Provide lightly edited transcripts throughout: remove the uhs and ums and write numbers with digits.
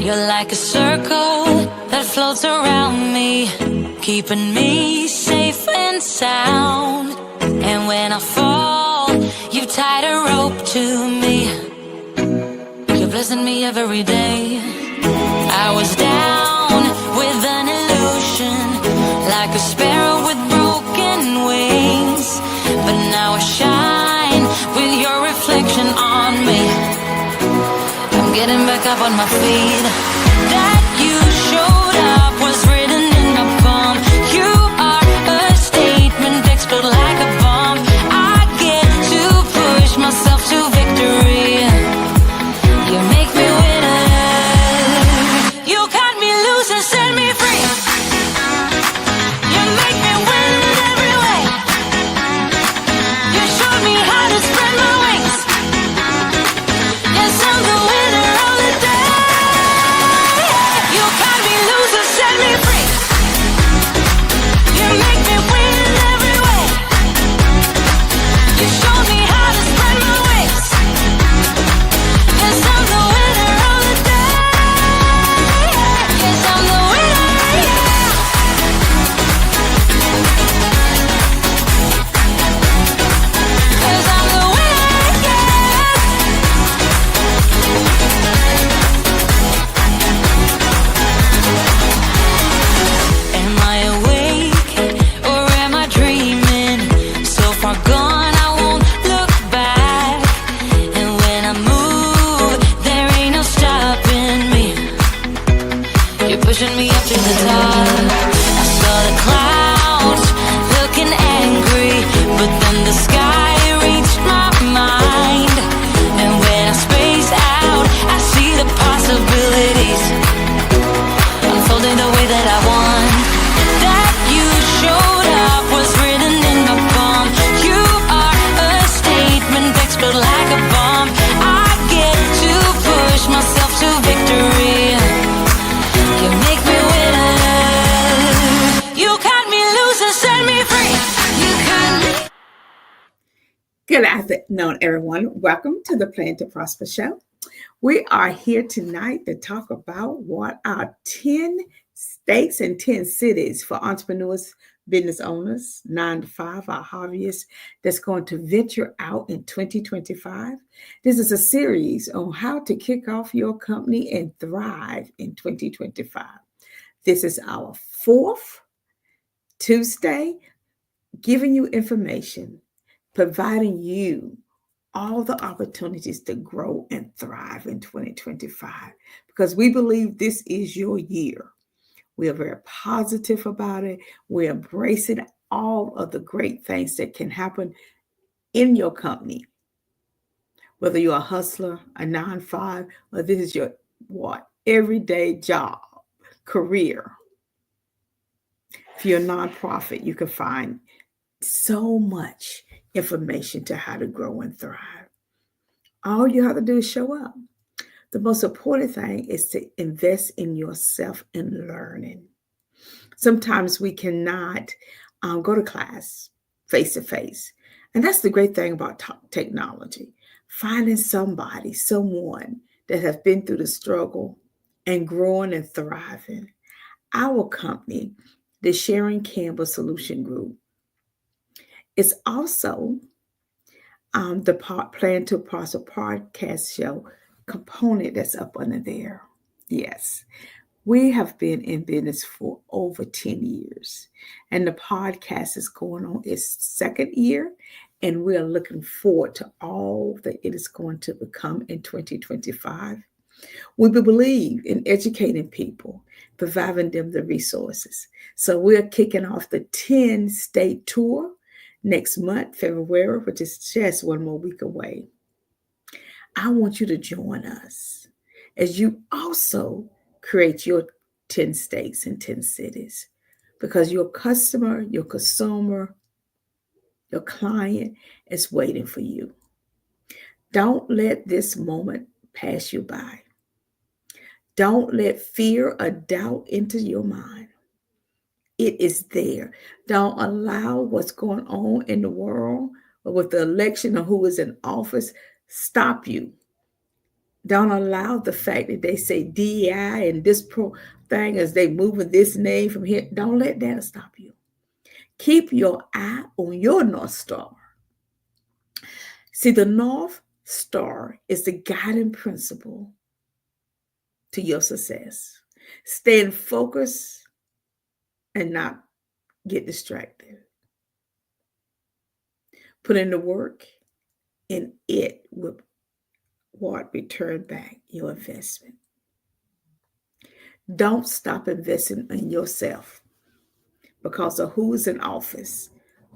You're like a circle that floats around me, keeping me safe and sound. And when I fall, you tied a rope to me. You're blessing me every day. I was down with an illusion, like a sparrow with broken wings. But now I shine with your reflection on me. I'm getting back up on my feet. That you showed up was written in my palm. You are a statement, explode like a bomb. I get to push myself to victory. You make me winner. You cut me loose and set me free. You make me win every way. You showed me how to spread my wings. Yes, I'm the winner of the day. You cut me loose and set me free. You make me win every way. You showed me how to spread my wings. Yes, I'm the winner of the day. Yes, I'm the winner, yeah. Yes, I'm the winner, yeah. Am I awake or am I dreaming? So far gone, I won't look back. And when I move, there ain't no stopping me. You're pushing me up to the top. I saw the clouds looking angry, but then the sky reached my mind. And when I space out, I see the possibilities unfolding the way that I want. That you showed up was written in my palm. You are a statement, explode like a bomb. I get to push myself to victory. You make me winner. You cut me loose and set me free. You cut me. Good afternoon, everyone. Welcome to the Plan to Prosper show. We are here tonight to talk about what are 10 states and 10 cities for entrepreneurs, business owners, 9 to 5, our hobbyists that's going to venture out in 2025. This is a series on how to kick off your company and thrive in 2025. This is our fourth Tuesday, giving you information, providing you all the opportunities to grow and thrive in 2025, because we believe this is your year. We are very positive about it. We're embracing all of the great things that can happen in your company, whether you're a hustler, a 9-5, or this is your everyday job, career. If you're a nonprofit, you can find so much information to how to grow and thrive. All you have to do is show up. The most important thing is to invest in yourself and learning. Sometimes we cannot go to class face to face. And that's the great thing about technology. Finding someone that has been through the struggle and growing and thriving. Our company, the Sharon Campbell Solution Group, is also the Plan to Prosper podcast show component that's up under there. Yes, we have been in business for over 10 years, and the podcast is going on its second year, and we are looking forward to all that it is going to become in 2025. We believe in educating people, providing them the resources. So we're kicking off the 10-state tour next month, February, which is just one more week away. I want you to join us as you also create your 10 states and 10 cities, because your customer, your consumer, your client is waiting for you. Don't let this moment pass you by. Don't let fear or doubt enter your mind. It is there. Don't allow what's going on in the world or with the election or who is in office stop you. Don't allow the fact that they say DEI and this thing as they moving this name from here. Don't let that stop you. Keep your eye on your North Star. See, the North Star is the guiding principle to your success. Stay focused and not get distracted. Put in the work, and it will return back your investment. Don't stop investing in yourself because of who's in office,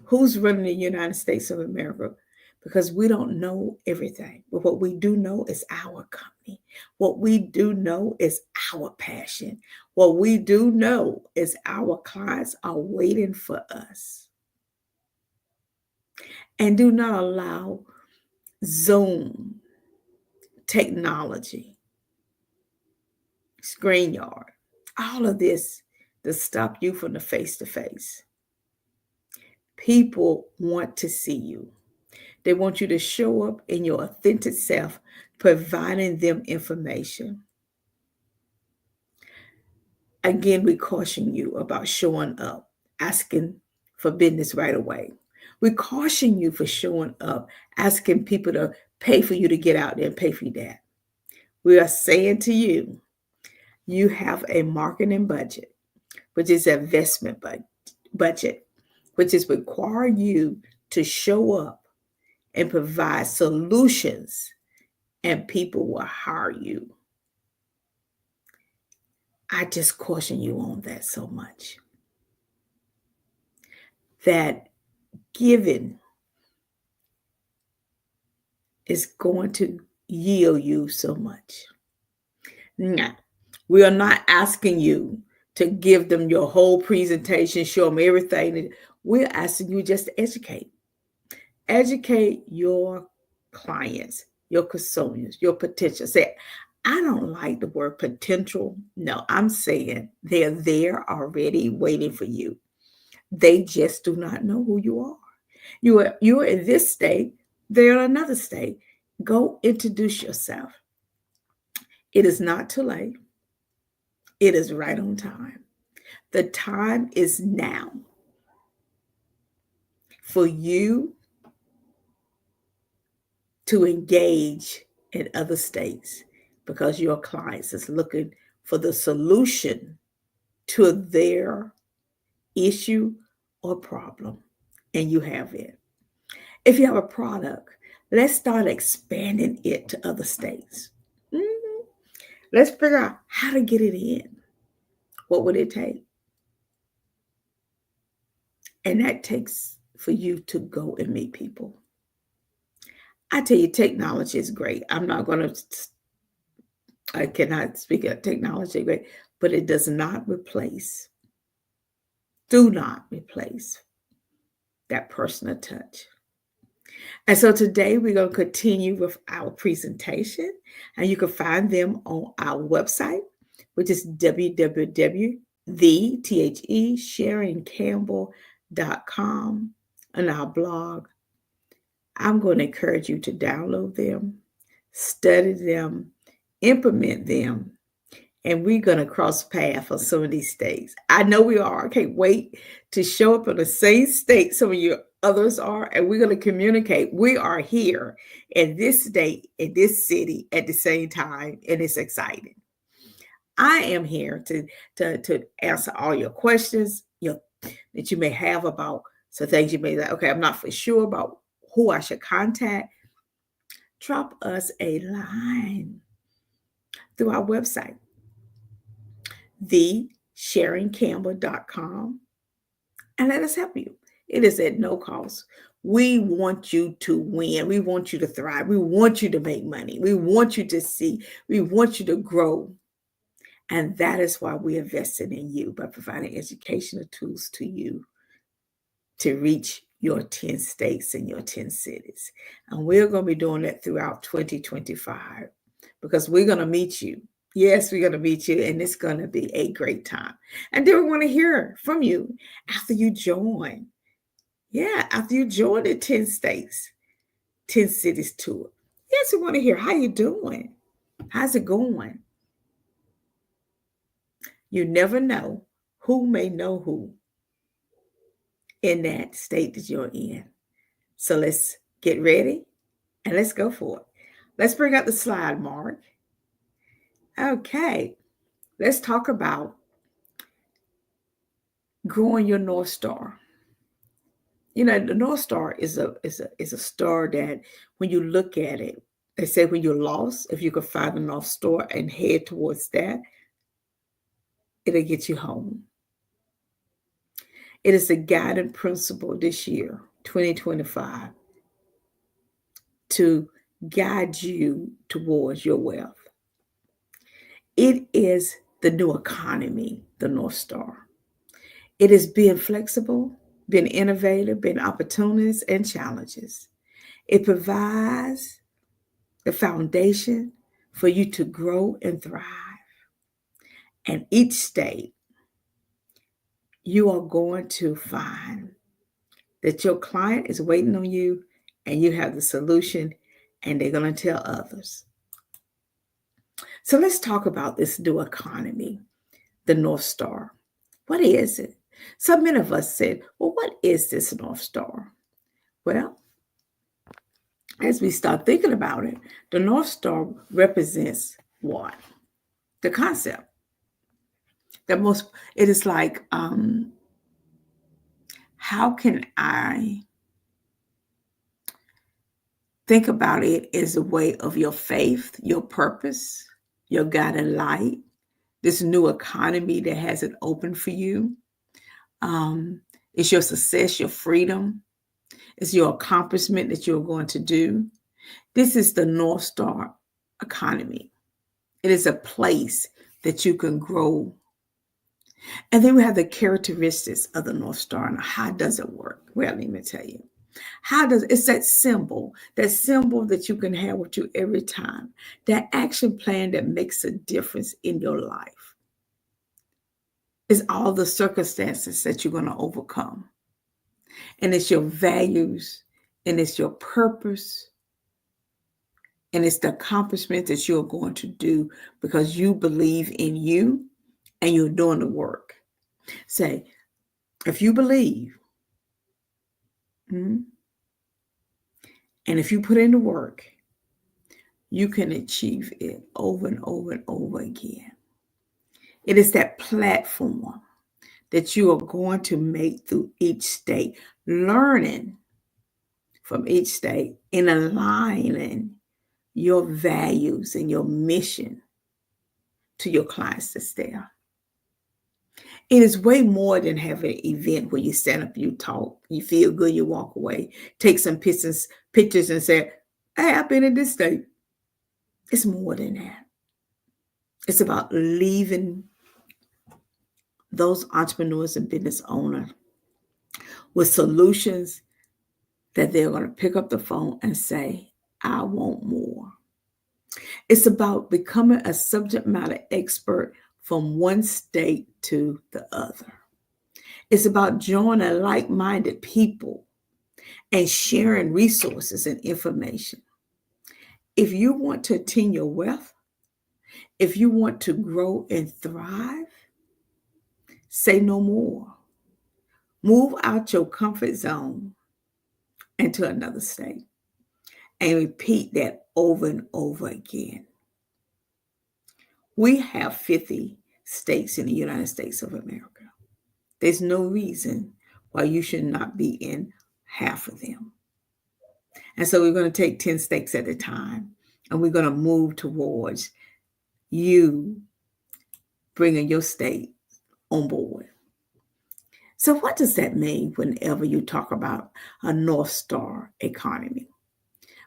who's running the United States of America, because we don't know everything. But what we do know is our company. What we do know is our passion. What we do know is our clients are waiting for us. And do not allow Zoom, technology, StreamYard, all of this to stop you from the face-to-face. People want to see you. They want you to show up in your authentic self, providing them information. Again, we caution you about showing up, asking for business right away. We caution you for showing up, asking people to pay for you to get out there and pay for that. We are saying to you, you have a marketing budget, which is an investment budget, which is require you to show up and provide solutions, and people will hire you. I just caution you on that so much. That giving is going to yield you so much. Now, we are not asking you to give them your whole presentation, show them everything. We're asking you just to educate. Educate your clients, your consumers, your potential. Say, I don't like the word potential. No, I'm saying they're there already waiting for you. They just do not know who you are. You're in this state, they're in another state. Go introduce yourself. It is not too late. It is right on time. The time is now for you to engage in other states because your clients is looking for the solution to their issue or problem, and you have it. If you have a product, let's start expanding it to other states. Let's figure out how to get it in. What would it take? And that takes for you to go and meet people. I tell you, technology is great. I cannot speak of technology great, but it does not replace, do not replace that personal touch. And so today we're going to continue with our presentation, and you can find them on our website, which is www.SharonCampbell.com, and our blog. I'm going to encourage you to download them, study them, implement them, and we're going to cross paths on some of these states. I know we are. I can't wait to show up in the same state some of you others are, and we're going to communicate. We are here in this state, in this city at the same time, and it's exciting. I am here to answer all your questions that you may have about some things you may like, okay, I'm not for sure about who I should contact. Drop us a line through our website, SharonCampbell.com, and let us help you. It is at no cost. We want you to win. We want you to thrive. We want you to make money. We want you to see. We want you to grow. And that is why we're investing in you by providing educational tools to you to reach your 10 states and your 10 cities. And we're going to be doing that throughout 2025 because we're going to meet you. Yes, we're going to meet you, and it's going to be a great time. And then we want to hear from you after you join. Yeah, after you join the 10 states, 10 cities tour. Yes, we want to hear how you doing. How's it going? You never know who may know who in that state that you're in. So let's get ready and let's go for it. Let's bring up the slide, Mark. Okay, let's talk about growing your North Star. You know, the North Star is a star that when you look at it, they say when you're lost, if you could find the North Star and head towards that, it'll get you home. It is the guiding principle this year, 2025, to guide you towards your wealth. It is the new economy, the North Star. It is being flexible, being innovative, being opportunities and challenges. It provides the foundation for you to grow and thrive. And each state, you are going to find that your client is waiting on you and you have the solution and they're going to tell others. So let's talk about this new economy, the North Star. What is it? So many of us said, well, what is this North Star? Well, as we start thinking about it, the North Star represents what? The concept. It is like, how can I think about it as a way of your faith, your purpose, your guiding light, this new economy that has it open for you. It's your success, your freedom. It's your accomplishment that you're going to do. This is the North Star economy. It is a place that you can grow. And then we have the characteristics of the North Star. And how does it work? Well, let me tell you. It's that symbol that you can have with you every time, that action plan that makes a difference in your life. It's all the circumstances that you're going to overcome. And it's your values, and it's your purpose, and it's the accomplishment that you're going to do because you believe in you and you're doing the work. Say, if you believe, and if you put in the work, you can achieve it over and over and over again. It is that platform that you are going to make through each state, learning from each state and aligning your values and your mission to your clients that's there. It is way more than having an event where you stand up, you talk, you feel good, you walk away, take some pictures and say, hey, I've been in this state. It's more than that. It's about leaving those entrepreneurs and business owners with solutions that they're going to pick up the phone and say, I want more. It's about becoming a subject matter expert from one state to the other. It's about joining like-minded people and sharing resources and information. If you want to attain your wealth, if you want to grow and thrive, say no more. Move out your comfort zone into another state and repeat that over and over again. We have 50 states in the United States of America. There's no reason why you should not be in half of them. And so we're going to take 10 states at a time, and we're going to move towards you bringing your state on board. So what does that mean whenever you talk about a North Star economy?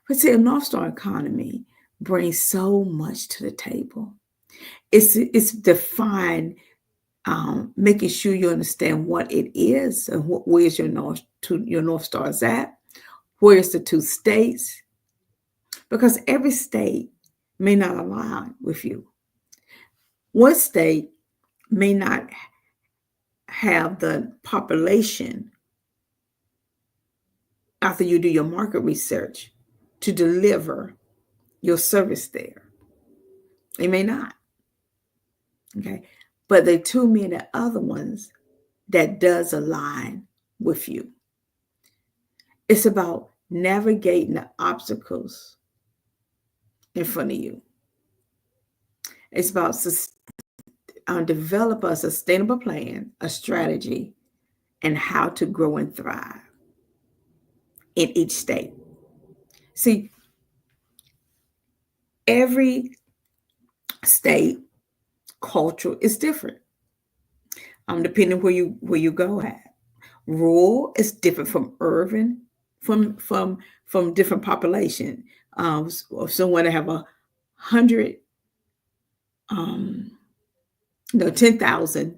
But see, a North Star economy brings so much to the table. It's defined, making sure you understand what it is and where's your North Star is at, where's the two states, because every state may not align with you. One state may not have the population after you do your market research to deliver your service there. It may not. Okay. But there are too many other ones that does align with you. It's about navigating the obstacles in front of you. It's about develop a sustainable plan, a strategy, and how to grow and thrive in each state. See, every state culture is different. Depending where you go at. Rural is different from urban, from different population. Or someone that have 100, 10,000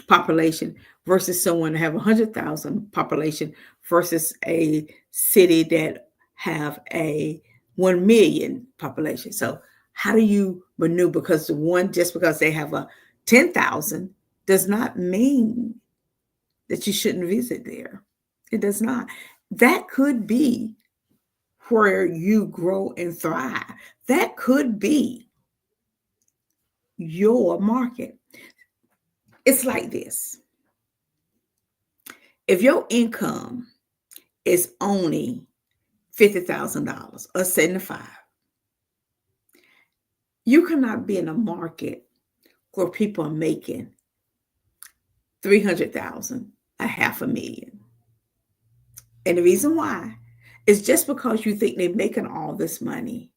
population versus someone that have 100,000 population versus a city that have a 1 million population. So how do you maneuver? Because just because they have a 10,000 does not mean that you shouldn't visit there. It does not. That could be where you grow and thrive. That could be your market. It's like this. If your income is only $50,000 or 75, you cannot be in a market where people are making 300,000, a $500,000. And the reason why is just because you think they're making all this money,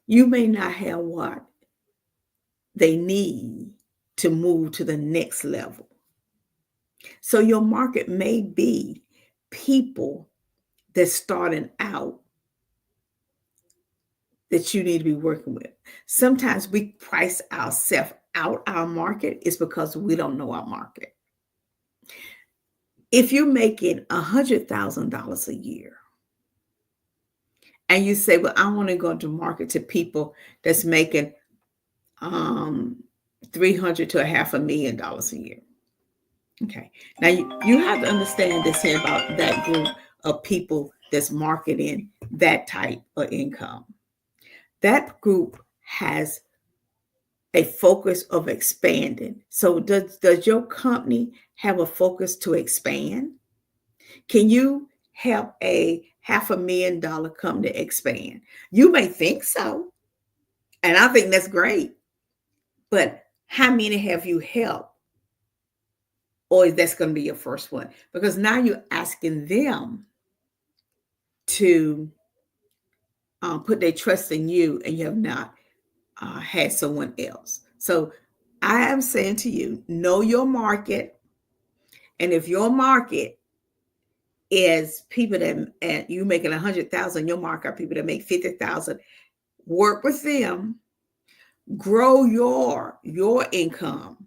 you may not have what they need to move to the next level. So your market may be people that's starting out that you need to be working with. Sometimes we price ourselves out our market is because we don't know our market. If you're making $100,000 a year and you say, well, I want to go to market to people that's making $300,000 to $500,000 a year. Okay. Now you have to understand this here about that group of people that's marketing that type of income. That group has a focus of expanding. So does your company have a focus to expand? Can you help a $500,000 company expand? You may think so. And I think that's great. But how many have you helped? Or that's going to be your first one? Because now you're asking them to put their trust in you, and you have not had someone else. So I am saying to you, know your market. And if your market is people that, and you making 100,000, your market are people that make 50,000, work with them, grow your income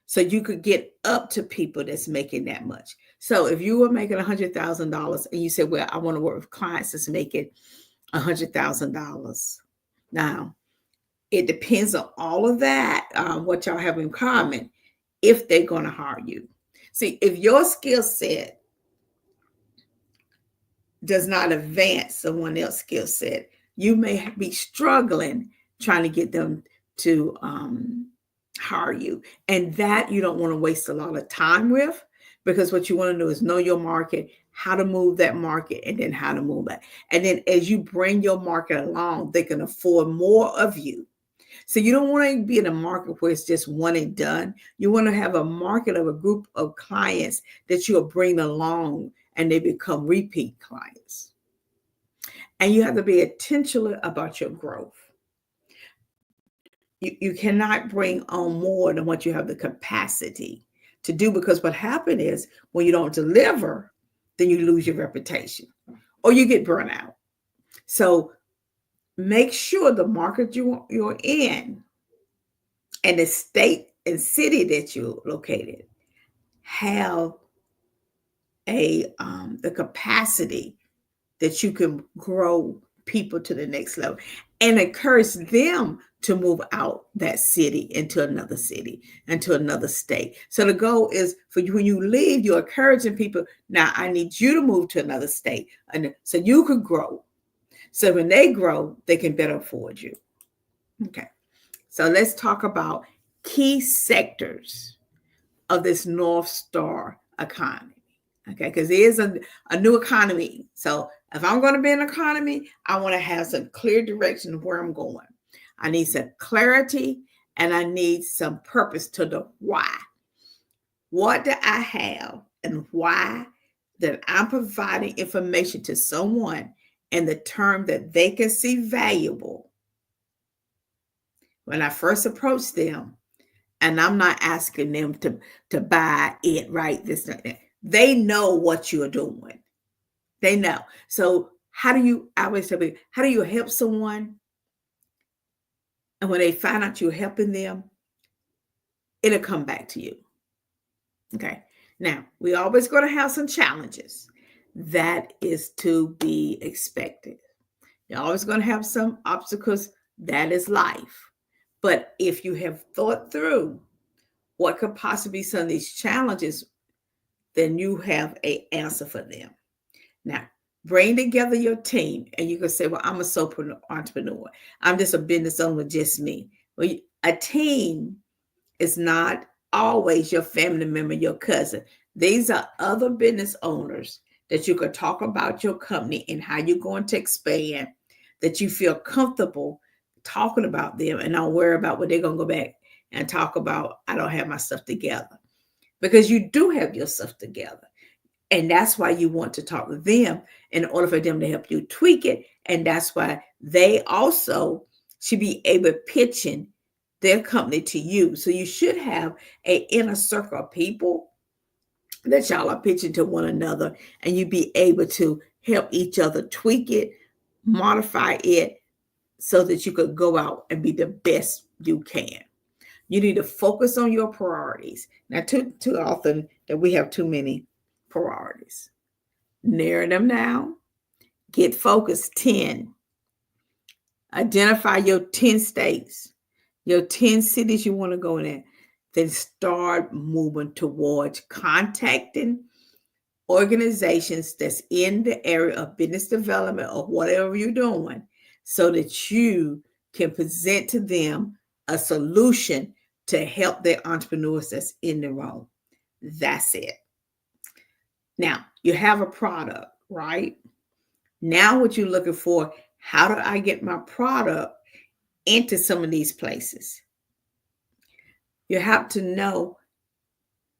so you could get up to people that's making that much. So if you were making $100,000 and you said, well, I want to work with clients that's making $100,000. Now, it depends on all of that, what y'all have in common, if they're going to hire you. See, if your skill set does not advance someone else's skill set, you may be struggling trying to get them to hire you. And that you don't want to waste a lot of time with, because what you want to do is know your market, how to move that market, and then how to move it. And then as you bring your market along, they can afford more of you. So you don't want to be in a market where it's just one and done. You want to have a market of a group of clients that you'll bring along and they become repeat clients. And you have to be intentional about your growth. You cannot bring on more than what you have the capacity to do, because what happens is when you don't deliver, then you lose your reputation or you get burnt out. So make sure the market you're in and the state and city that you're located have the capacity that you can grow people to the next level and encourage them to move out that city into another city, into another state. So the goal is for you, when you leave, you're encouraging people. Now I need you to move to another state, and so you could grow. So when they grow, they can better afford you. Okay. So let's talk about key sectors of this North Star economy. Okay, because it is a new economy. So if I'm going to be in an economy, I want to have some clear direction of where I'm going. I need some clarity and I need some purpose to the why. What do I have and why that I'm providing information to someone in the term that they can see valuable? When I first approach them, and I'm not asking them to buy it, right? This, that. They know what you're doing. They know. So how do you, I always say, how do you help someone? And when they find out you're helping them, it'll come back to you. Okay. Now, we always going to have some challenges. That is to be expected. You're always going to have some obstacles. That is life. But if you have thought through what could possibly be some of these challenges, then you have an answer for them. Now, bring together your team, and you can say, well, I'm a solo entrepreneur. I'm just a business owner with just me. Well, a team is not always your family member, your cousin. These are other business owners that you could talk about your company and how you're going to expand, that you feel comfortable talking about them and not worry about what they're going to go back and talk about. I don't have my stuff together, because you do have your stuff together. And that's why you want to talk to them in order for them to help you tweak it. And that's why they also should be able to pitch in their company to you. So you should have an inner circle of people that y'all are pitching to one another, and you be able to help each other tweak it, modify it, so that you could go out and be the best you can. You need to focus on your priorities. Now, too often that we have too many priorities. Narrow them down. Get focused. 10. Identify your 10 states, your 10 cities you want to go in. Then start moving towards contacting organizations that's in the area of business development or whatever you're doing, so that you can present to them a solution to help their entrepreneurs that's in the room. That's it. Now, you have a product, right? Now what you're looking for, how do I get my product into some of these places? You have to know,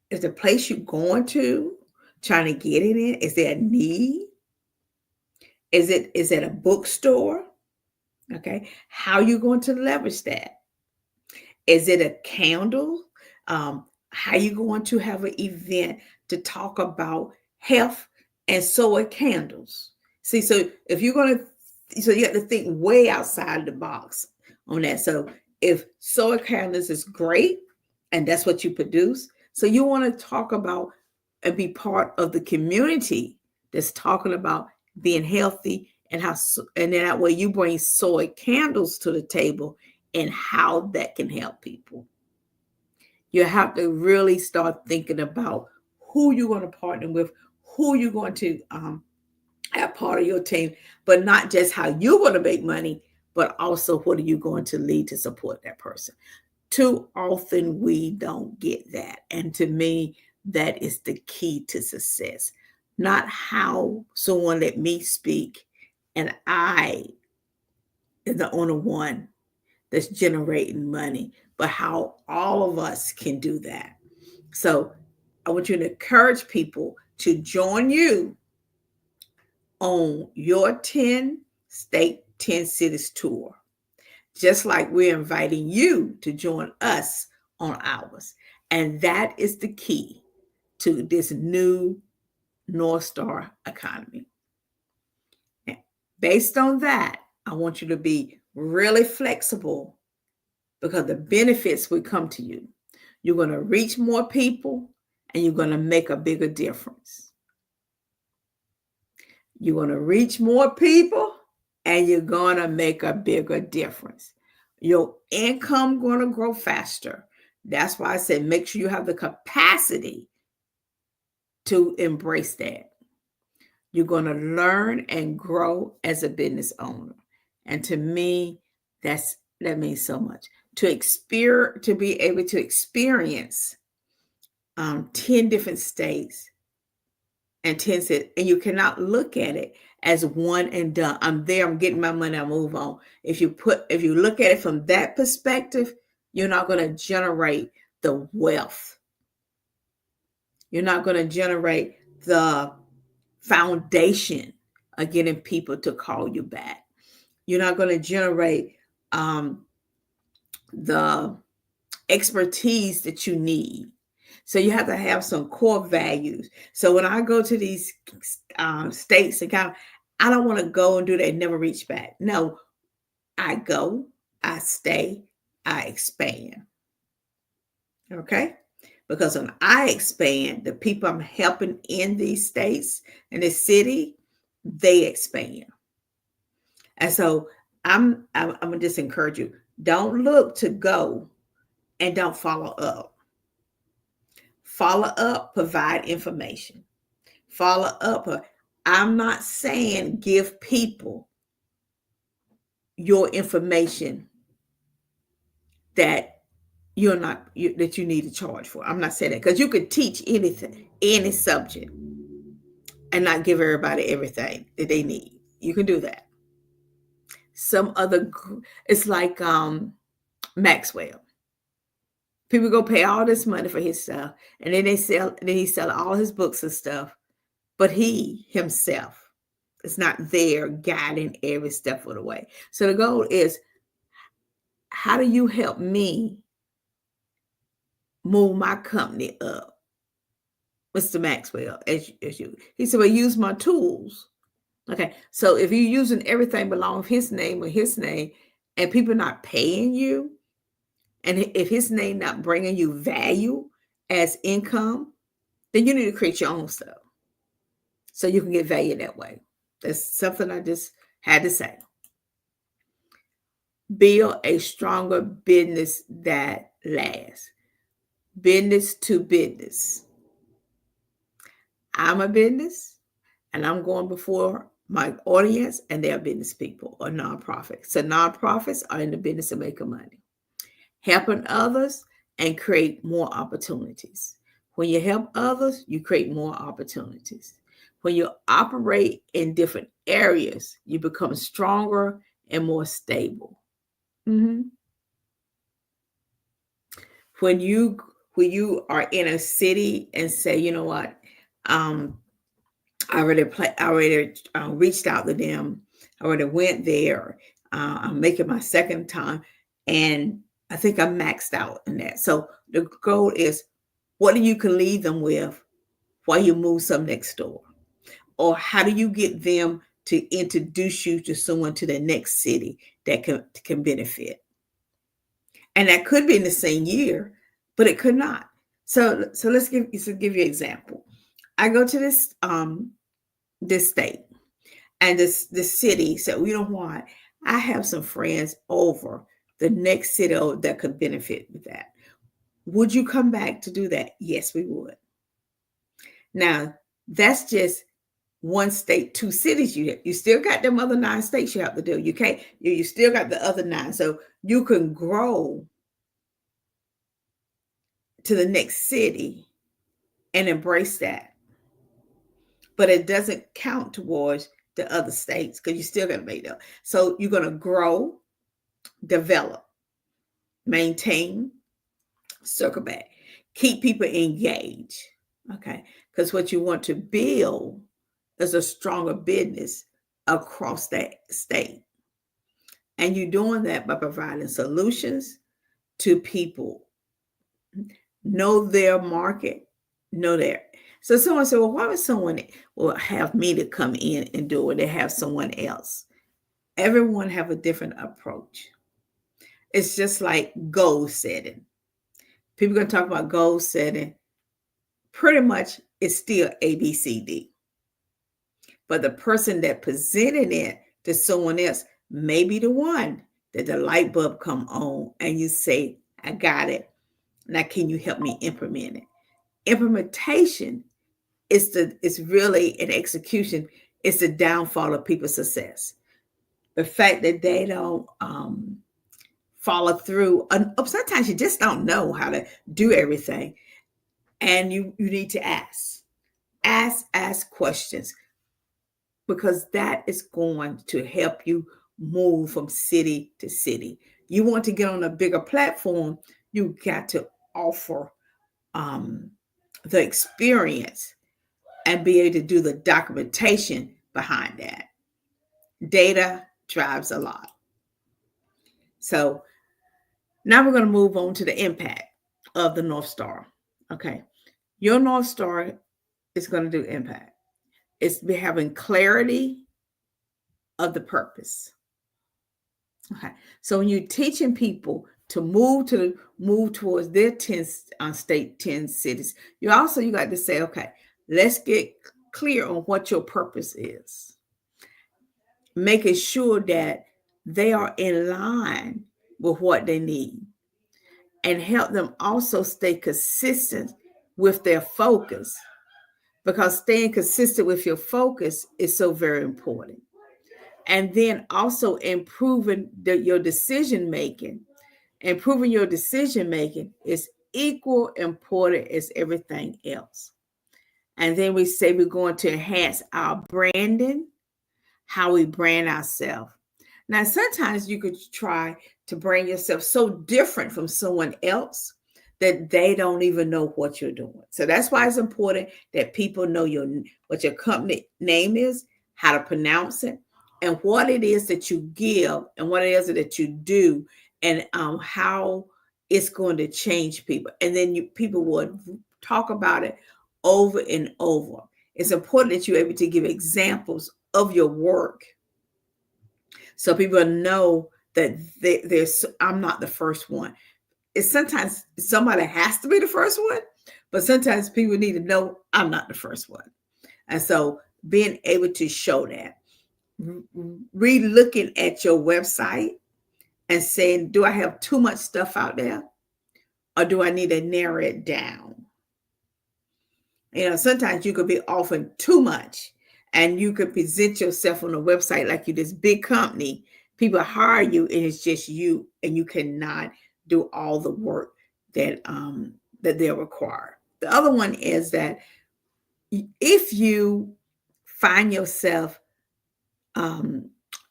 is the place you're going to, trying to get it in, is there a need? Is it a bookstore? Okay. How are you going to leverage that? Is it a candle? How are you going to have an event to talk about health and soy candles? See, so if you're going to, so you have to think way outside the box on that. So if soy candles is great and that's what you produce, so you want to talk about and be part of the community that's talking about being healthy, and how, and then that way you bring soy candles to the table and how that can help people. You have to really start thinking about who you're going to partner with, who you're going to have part of your team, but not just how you're going to make money, but also what are you going to lead to support that person. Too often we don't get that. And to me, that is the key to success. Not how someone let me speak and I is the only one that's generating money, but how all of us can do that. So I want you to encourage people to join you on your 10 state, 10 cities tour, just like we're inviting you to join us on ours. And that is the key to this new North Star economy. Now, based on that, I want you to be really flexible, because the benefits will come to you. You're going to reach more people and you're going to make a bigger difference. You're going to reach more people and you're going to make a bigger difference. Your income going to grow faster. That's why I said make sure you have the capacity to embrace that. You're going to learn and grow as a business owner. And to me, that means so much. To be able to experience 10 different states and 10 cities, and you cannot look at it as one and done. I'm there, I'm getting my money, I move on. If you look at it from that perspective, you're not going to generate the wealth. You're not going to generate the foundation of getting people to call you back. You're not going to generate the expertise that you need. So you have to have some core values. So when I go to these states, I don't want to go and do that and never reach back. No, I go, I stay, I expand. Okay? Because when I expand, the people I'm helping in these states and this city, they expand. And so I'm gonna just encourage you, don't look to go and don't follow up. Follow up, provide information. Follow up. I'm not saying give people your information that that you need to charge for. I'm not saying that, because you could teach anything, any subject, and not give everybody everything that they need. You can do that. It's like Maxwell. People go pay all this money for his stuff, and then he sell all his books and stuff, but he himself is not there guiding every step of the way. So the goal is, how do you help me move my company up, Mr. Maxwell? He said, well, use my tools. Okay, so if you're using everything belong with his name and people not paying you, and if his name not bringing you value as income, then you need to create your own stuff so you can get value that way. That's something I just had to say. Build a stronger business that lasts. Business to business. I'm a business, and I'm going before my audience, and they're business people or nonprofits. So nonprofits are in the business of making money, helping others and create more opportunities. When you help others, you create more opportunities. When you operate in different areas, you become stronger and more stable. Mm-hmm. When you are in a city and say, you know what, I already reached out to them. I already went there. I'm making my second time, and I think I'm maxed out in that. So the goal is, what do you can leave them with while you move some next door? Or how do you get them to introduce you to someone to the next city that can benefit? And that could be in the same year, but it could not. So let's give you an example. I go to this state, and this city said, you know what? I have some friends over the next city that could benefit with that. Would you come back to do that? Yes, we would. Now, that's just one state, two cities. You still got them other 9 states you have to do. You still got the other 9. So you can grow to the next city and embrace that. But it doesn't count towards the other states, because you still got to make them. So you're going to grow, develop, maintain, circle back, keep people engaged. Okay. Because what you want to build is a stronger business across that state. And you're doing that by providing solutions to people. Know their market, know their. So someone said, well, why would someone have me to come in and do it? They have someone else. Everyone have a different approach. It's just like goal setting. People are going to talk about goal setting. Pretty much it's still ABCD. But the person that presented it to someone else may be the one that the light bulb come on and you say, I got it. Now, can you help me implement it? Implementation is really an execution. it's the downfall of people's success. The fact that they don't follow through. Sometimes you just don't know how to do everything. And you need to ask questions, because that is going to help you move from city to city. You want to get on a bigger platform, you got to offer the experience and be able to do the documentation behind that. Data drives a lot. So now we're going to move on to the impact of the North Star. Okay. Your North Star is going to do impact. It's having clarity of the purpose. Okay. So when you're teaching people to move towards their 10 state, 10 cities, you got to say, okay, let's get clear on what your purpose is. Making sure that they are in line with what they need, and help them also stay consistent with their focus, because staying consistent with your focus is so very important. And then also improving your decision making. Improving your decision making is equal important as everything else. And then we say we're going to enhance our branding, how we brand ourselves. Now, sometimes you could try to brand yourself so different from someone else that they don't even know what you're doing. So that's why it's important that people know what your company name is, how to pronounce it, and what it is that you give, and what it is that you do, and how it's going to change people. And then people would talk about it over and over. It's important that you're able to give examples of your work, so people know that I'm not the first one. It's sometimes somebody has to be the first one, but sometimes people need to know I'm not the first one. And so being able to show that, re-looking at your website and saying, do I have too much stuff out there, or do I need to narrow it down? Sometimes you could be offering too much, and you could present yourself on a website like you're this big company. People hire you, and it's just you, and you cannot do all the work that they'll require. The other one is that if you find yourself,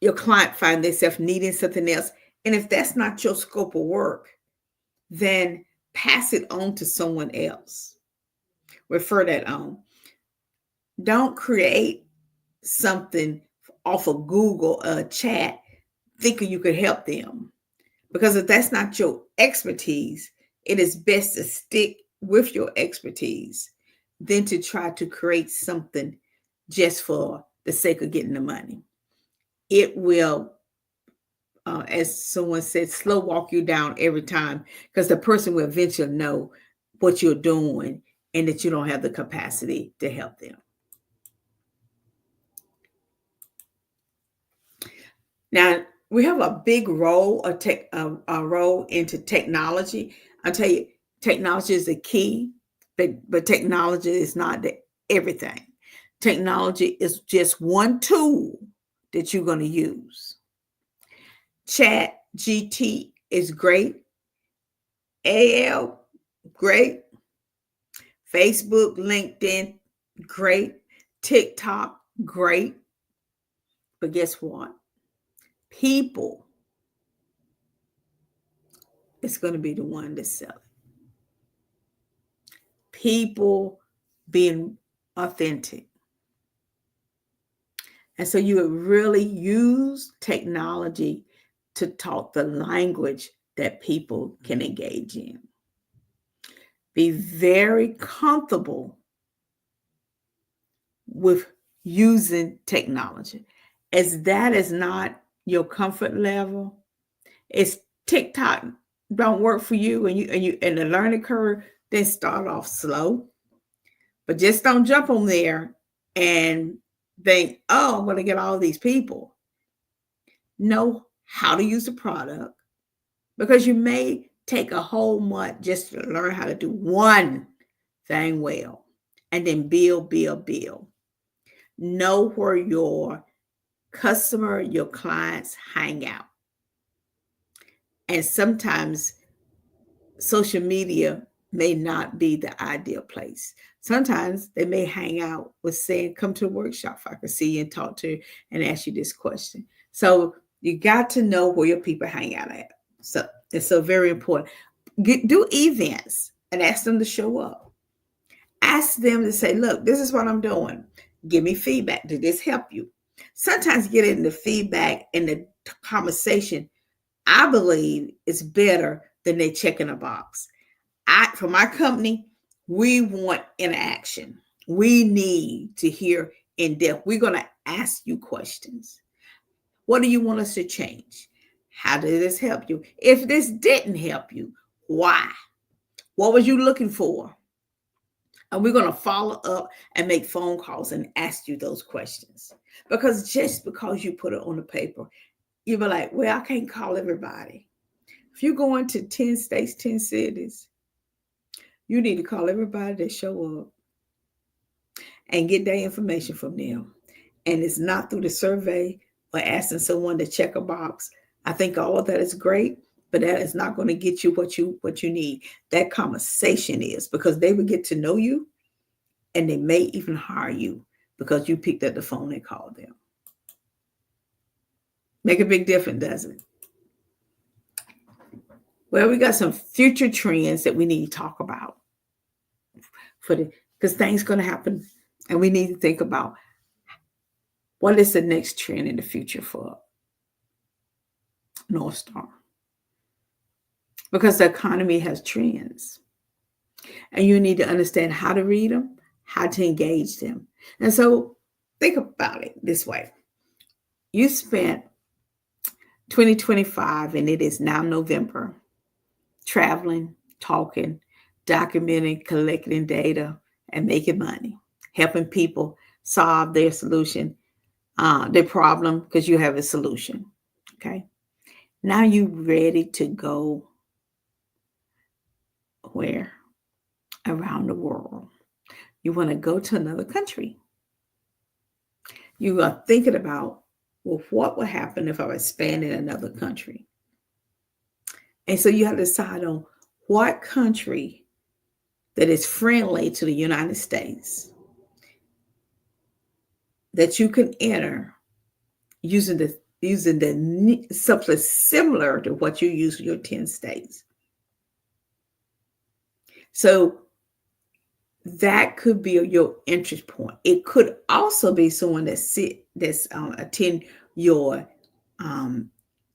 your client find themselves needing something else, and if that's not your scope of work, then pass it on to someone else. Refer that on. Don't create something off of Google chat thinking you could help them, because if that's not your expertise, it is best to stick with your expertise than to try to create something just for the sake of getting the money. It will, as someone said, slow walk you down every time, because the person will eventually know what you're doing and that you don't have the capacity to help them. Now, we have a big role, a role into technology. I'll tell you, technology is the key, but technology is not everything. Technology is just one tool that you're going to use. Chat GT is great. AL, great. Facebook, LinkedIn, great. TikTok, great. But guess what? People is going to be the one that's selling. People being authentic. And so you would really use technology to talk the language that people can engage in. Be very comfortable with using technology. As that is not your comfort level, it's TikTok don't work for you, and the learning curve, then start off slow. But just don't jump on there and think, oh, I'm going to get all these people. Know how to use the product, because you may take a whole month just to learn how to do one thing well, and then build. Know where your customer, your clients hang out. And sometimes social media may not be the ideal place. Sometimes they may hang out with saying, come to a workshop. I can see you and talk to you and ask you this question. So you got to know where your people hang out at. So it's so very important. Do events and ask them to show up. Ask them to say, look, this is what I'm doing. Give me feedback. Did this help you? Sometimes getting the feedback and the conversation, I believe, is better than they checking a box. For my company, we want interaction. We need to hear in depth. We're going to ask you questions. What do you want us to change? How did this help you? If this didn't help you, why? What was you looking for? And we're going to follow up and make phone calls and ask you those questions. Because just because you put it on the paper, you'll be like, well, I can't call everybody. If you're going to 10 states, 10 cities, you need to call everybody that show up and get their information from them. And it's not through the survey or asking someone to check a box. I think all of that is great, but that is not going to get you what you need. That conversation is, because they will get to know you and they may even hire you because you picked up the phone and called them. Make a big difference, doesn't it? Well, we got some future trends that we need to talk about because things going to happen, and we need to think about what is the next trend in the future for North Star. Because the economy has trends, and you need to understand how to read them, how to engage them. And so think about it this way. You spent 2025, and it is now November, traveling, talking, documenting, collecting data, and making money, helping people solve their solution, their problem, because you have a solution. Okay. Now you ready to go where? Around the world. You want to go to another country. You are thinking about, well, what would happen if I expand in another country? And so you have to decide on what country that is friendly to the United States that you can enter using something similar to what you use in your 10 states. So that could be your interest point. It could also be someone that's attend your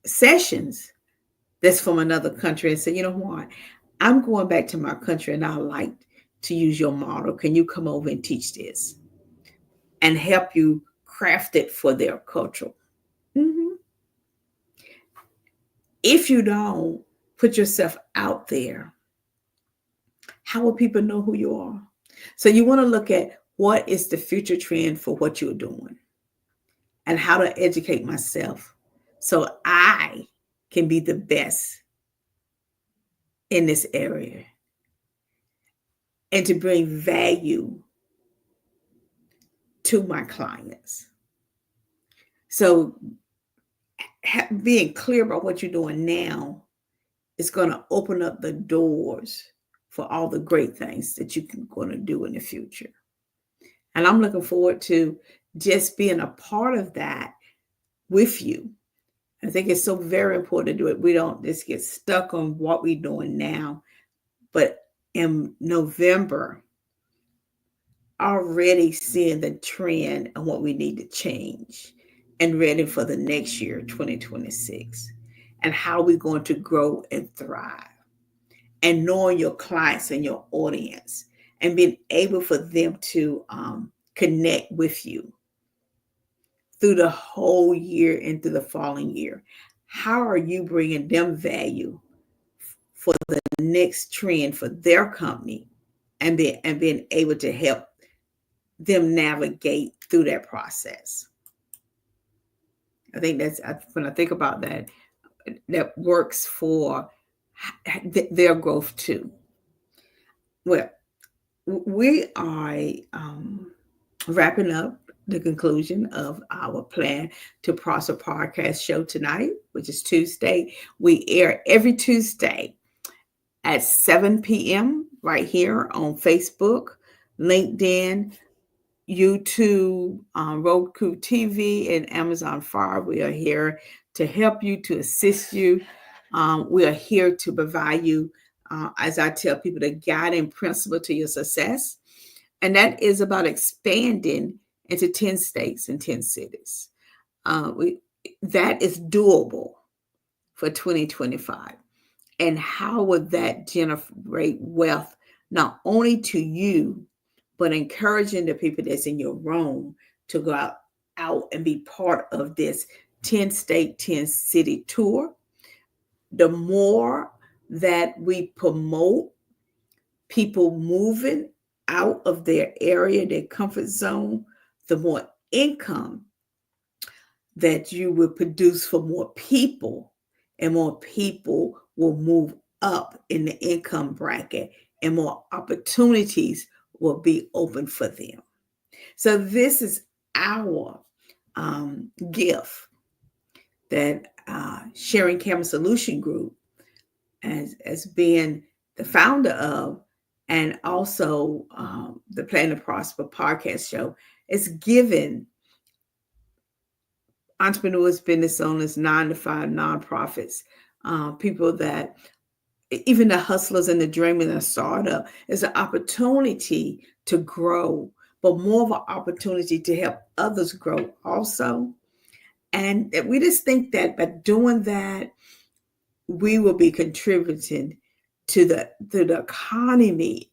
sessions that's from another country and say, you know what, I'm going back to my country and I like to use your model. Can you come over and teach this and help you craft it for their culture? Mm-hmm. If you don't put yourself out there, how will people know who you are? So you want to look at what is the future trend for what you're doing and how to educate myself so I can be the best in this area and to bring value to my clients. So being clear about what you're doing now is going to open up the doors for all the great things that you're going to do in the future. And I'm looking forward to just being a part of that with you. I think it's so very important to do it. We don't just get stuck on what we're doing now, but in November, already seeing the trend and what we need to change and ready for the next year, 2026, and how we're going to grow and thrive, and knowing your clients and your audience and being able for them to connect with you through the whole year and through the following year. How are you bringing them value for the next trend for their company and being able to help them navigate through that process? I think that's, when I think about that, that works for their growth too. Well, we are wrapping up the conclusion of our Plan to Prosper podcast show tonight, which is Tuesday. We air every Tuesday at 7 p.m. right here on Facebook, LinkedIn, YouTube, Roku TV, and Amazon Fire. We are here to help you, to assist you. We are here to provide you, as I tell people, the guiding principle to your success. And that is about expanding into 10 states and 10 cities. That is doable for 2025. And how would that generate wealth, not only to you, but encouraging the people that's in your room to go out and be part of this 10 state, 10 city tour. The more that we promote people moving out of their area, their comfort zone, the more income that you will produce for more people, and more people will move up in the income bracket, and more opportunities will be open for them. So this is our gift that Sharon Campbell Solution Group, as being the founder of, and also the Plan to Prosper podcast show, is given entrepreneurs, business owners, 9-to-5 nonprofits, people that, even the hustlers and the dreamers and the startup, is an opportunity to grow, but more of an opportunity to help others grow also. And we just think that by doing that, we will be contributing to the economy,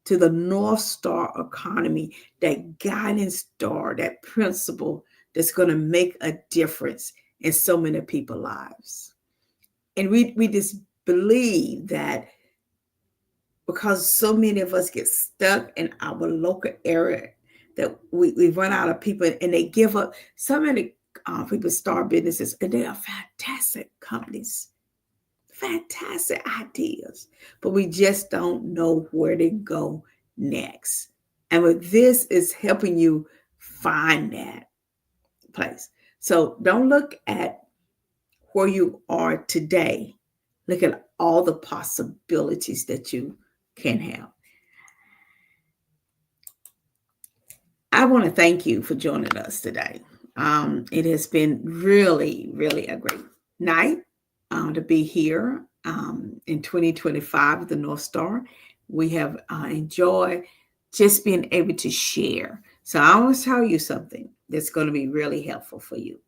to the North Star economy, that guiding star, that principle that's going to make a difference in so many people's lives. And we just believe that because so many of us get stuck in our local area, that we run out of people and they give up. So many people start businesses and they are fantastic companies, fantastic ideas, but we just don't know where to go next. And with this is helping you find that place. So don't look at where you are today. Look at all the possibilities that you can have. I want to thank you for joining us today. It has been really, really a great night to be here in 2025 with the North Star. We have enjoyed just being able to share. So I want to tell you something that's going to be really helpful for you.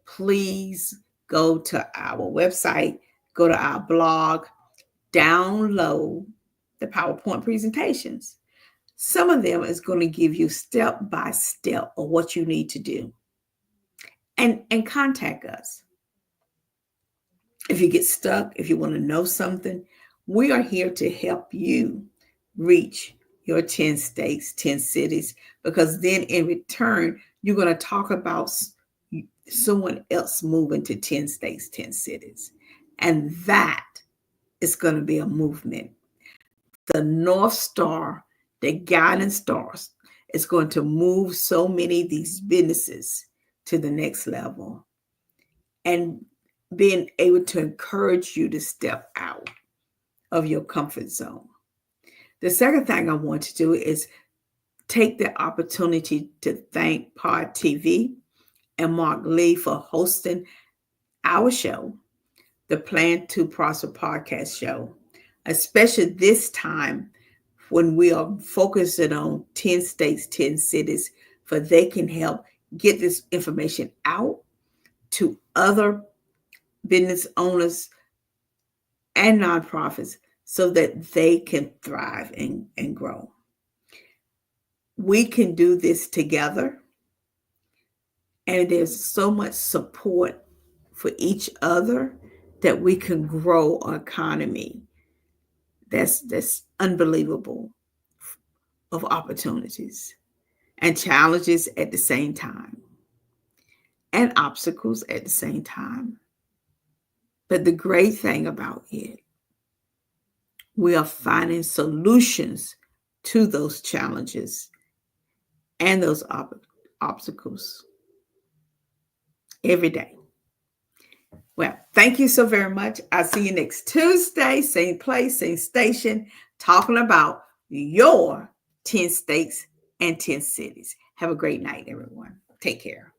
Please go to our website, go to our blog, download the PowerPoint presentations. Some of them is going to give you step by step of what you need to do. And contact us. If you get stuck, if you want to know something, we are here to help you reach your 10 states, 10 cities, because then in return, you're going to talk about someone else moving to 10 states, 10 cities. And that is going to be a movement. The North Star, the guiding stars, is going to move so many of these businesses to the next level, and being able to encourage you to step out of your comfort zone. The second thing I want to do is take the opportunity to thank Pod TV and Mark Lee for hosting our show, the Plan to Prosper podcast show, especially this time when we are focusing on 10 states, 10 cities, for they can help get this information out to other business owners and nonprofits so that they can thrive and grow. We can do this together, and there's so much support for each other that we can grow our economy that's unbelievable, of opportunities and challenges at the same time, and obstacles at the same time. But the great thing about it, we are finding solutions to those challenges and those obstacles every day. Well, thank you so very much. I'll see you next Tuesday, same place, same station, talking about your 10 states and 10 cities. Have a great night, everyone. Take care.